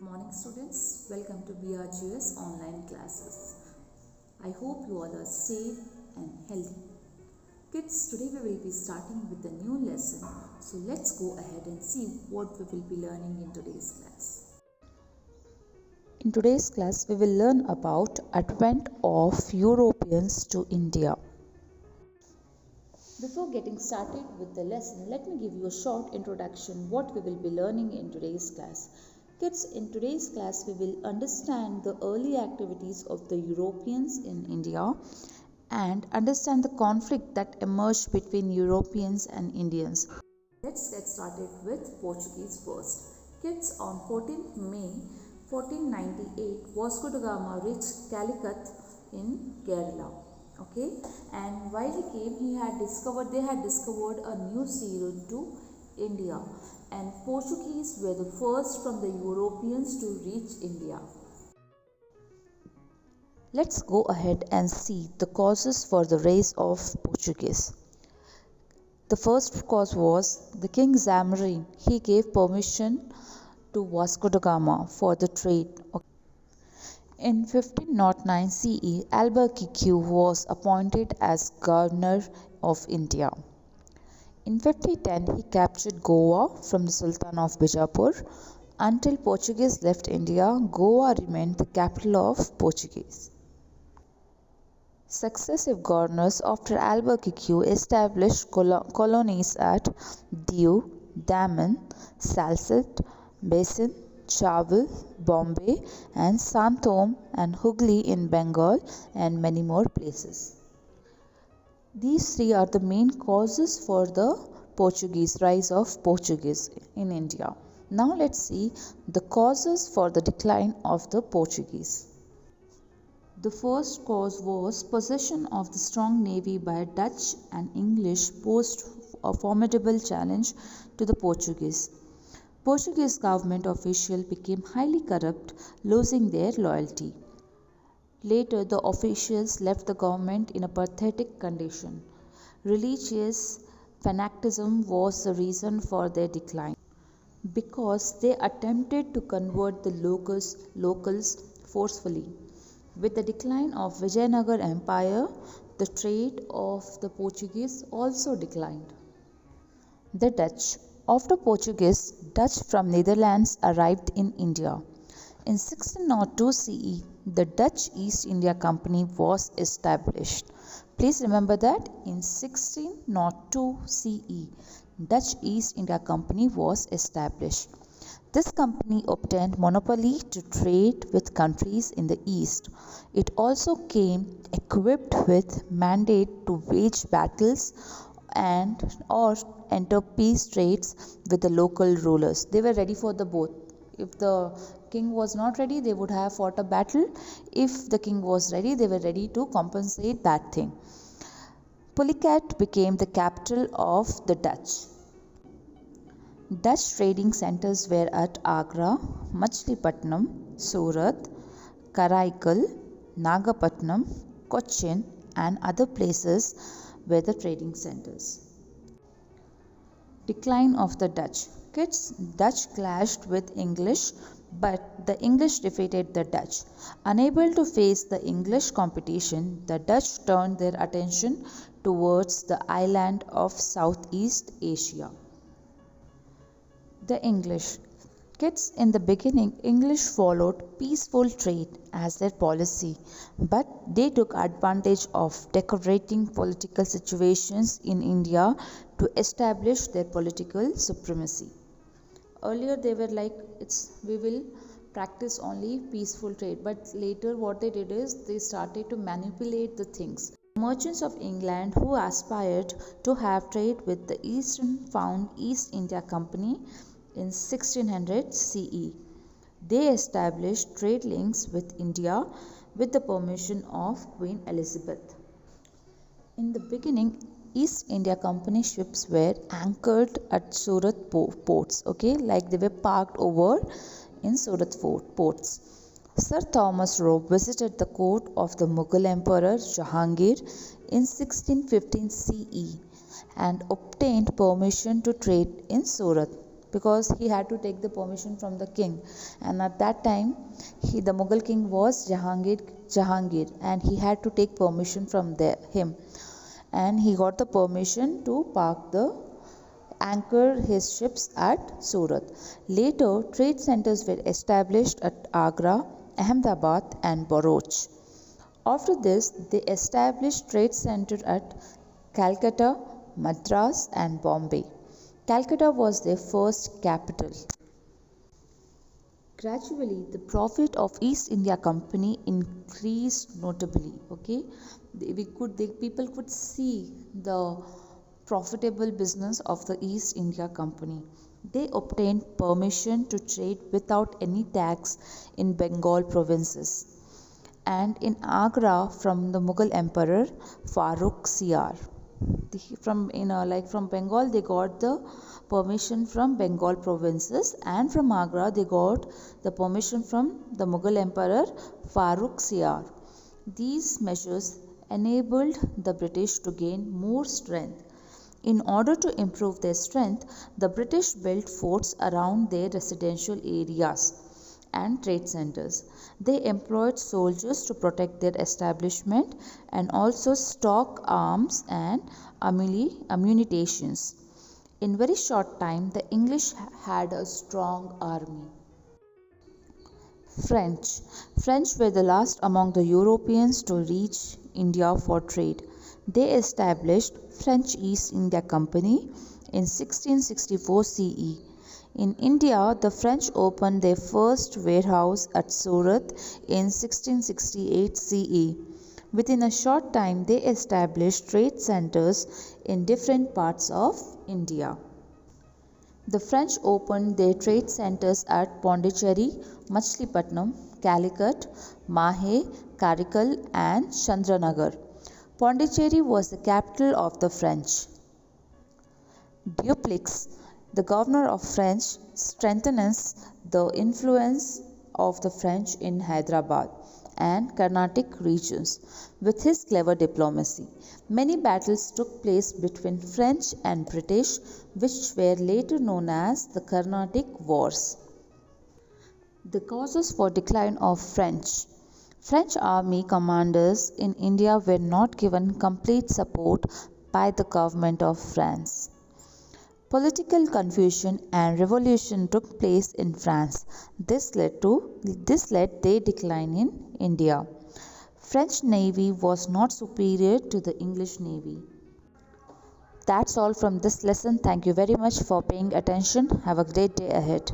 Morning students, welcome to BRGS online classes. I hope you all are safe and healthy. Kids, today we will be starting with a new lesson. So let's go ahead and see what we will be learning in today's class. In today's class, we will learn about advent of Europeans to India. Before getting started with the lesson, let me give you a short introduction what we will be learning in today's class. Kids, in today's class, we will understand the early activities of the Europeans in India and understand the conflict that emerged between Europeans and Indians. Let's get started with Portuguese first. Kids, on 14th May 1498, Vasco da Gama reached Calicut in Kerala. Okay, and while he came, they had discovered a new sea route to India, and Portuguese were the first from the Europeans to reach India. Let's go ahead and see the causes for the rise of Portuguese. The first cause was the King Zamarin. He gave permission to Vasco da Gama for the trade. In 1509 CE, Albuquerque was appointed as governor of India. In 1510, he captured Goa from the Sultan of Bijapur. Until Portuguese left India, Goa remained the capital of Portuguese. Successive governors after Albuquerque established colonies at Diu, Daman, Salsette, Basin, Chawal, Bombay and Santom and Hooghly in Bengal and many more places. These three are the main causes for the rise of Portuguese in India. Now let's see the causes for the decline of the Portuguese. The first cause was possession of the strong navy by Dutch and English posed a formidable challenge to the Portuguese. Portuguese government officials became highly corrupt, losing their loyalty. Later, the officials left the government in a pathetic condition. Religious fanaticism was the reason for their decline, because they attempted to convert the locals forcefully. With the decline of Vijayanagar Empire, the trade of the Portuguese also declined. The Dutch. After Portuguese, Dutch from Netherlands arrived in India. In 1602 CE, the Dutch East India Company was established. Please remember that in 1602 CE, Dutch East India Company was established. This company obtained monopoly to trade with countries in the East. It also came equipped with mandate to wage battles or enter peace trades with the local rulers. They were ready for the both. If the king was not ready, they would have fought a battle. If the king was ready, they were ready to compensate that thing. Pulicat became the capital of the Dutch. Dutch trading centers were at Agra, Machilipatnam, Surat, Karaikal, Nagapatnam, Cochin and other places were the trading centers. Decline of the Dutch. Dutch clashed with English, but the English defeated the Dutch. Unable to face the English competition, the Dutch turned their attention towards the island of Southeast Asia. The English. In the beginning, English followed peaceful trade as their policy, but they took advantage of decorating political situations in India to establish their political supremacy. Earlier they were like, we will practice only peaceful trade, but later what they did is they started to manipulate the things. Merchants of England who aspired to have trade with the Eastern found East India Company in 1600 CE. They established trade links with India with the permission of Queen Elizabeth. In the beginning, East India Company ships were anchored at Surat ports, like they were parked over in Surat ports. Sir Thomas Roe visited the court of the Mughal Emperor Jahangir in 1615 CE and obtained permission to trade in Surat. because he had to take the permission from the king, and at that time the Mughal king was Jahangir, and he had to take permission from him, and he got the permission to anchor his ships at Surat. Later, trade centers were established at Agra, Ahmedabad, and Bharuch. After this, they established trade centers at Calcutta, Madras, and Bombay. Calcutta was their first capital. Gradually, the profit of East India Company increased notably. Okay, people could see the profitable business of the East India Company. They obtained permission to trade without any tax in Bengal provinces and in Agra from the Mughal Emperor Farrukh Siyar. From Bengal they got the permission from Bengal provinces, and from Agra they got the permission from the Mughal Emperor Farrukh Siyar. These measures enabled the British to gain more strength. In order to improve their strength, the British built forts around their residential areas and trade centers. They employed soldiers to protect their establishment and also stock arms and ammunitions. In very short time, the English had a strong army. French were the last among the Europeans to reach India for trade. They established French East India Company in 1664 CE. In India, the French opened their first warehouse at Surat in 1668 CE. Within a short time, they established trade centers in different parts of India. The French opened their trade centers at Pondicherry, Machilipatnam, Calicut, Mahe, Karikal, and Chandranagar. Pondicherry was the capital of the French. Dupleix, the governor of French, strengthens the influence of the French in Hyderabad and Carnatic regions with his clever diplomacy. Many battles took place between French and British, which were later known as the Carnatic Wars. The causes for decline of French army commanders in India were not given complete support by the government of France. Political confusion and revolution took place in France. This led their decline in India. French navy was not superior to the English navy. That's all from this lesson. Thank you very much for paying attention. Have a great day ahead.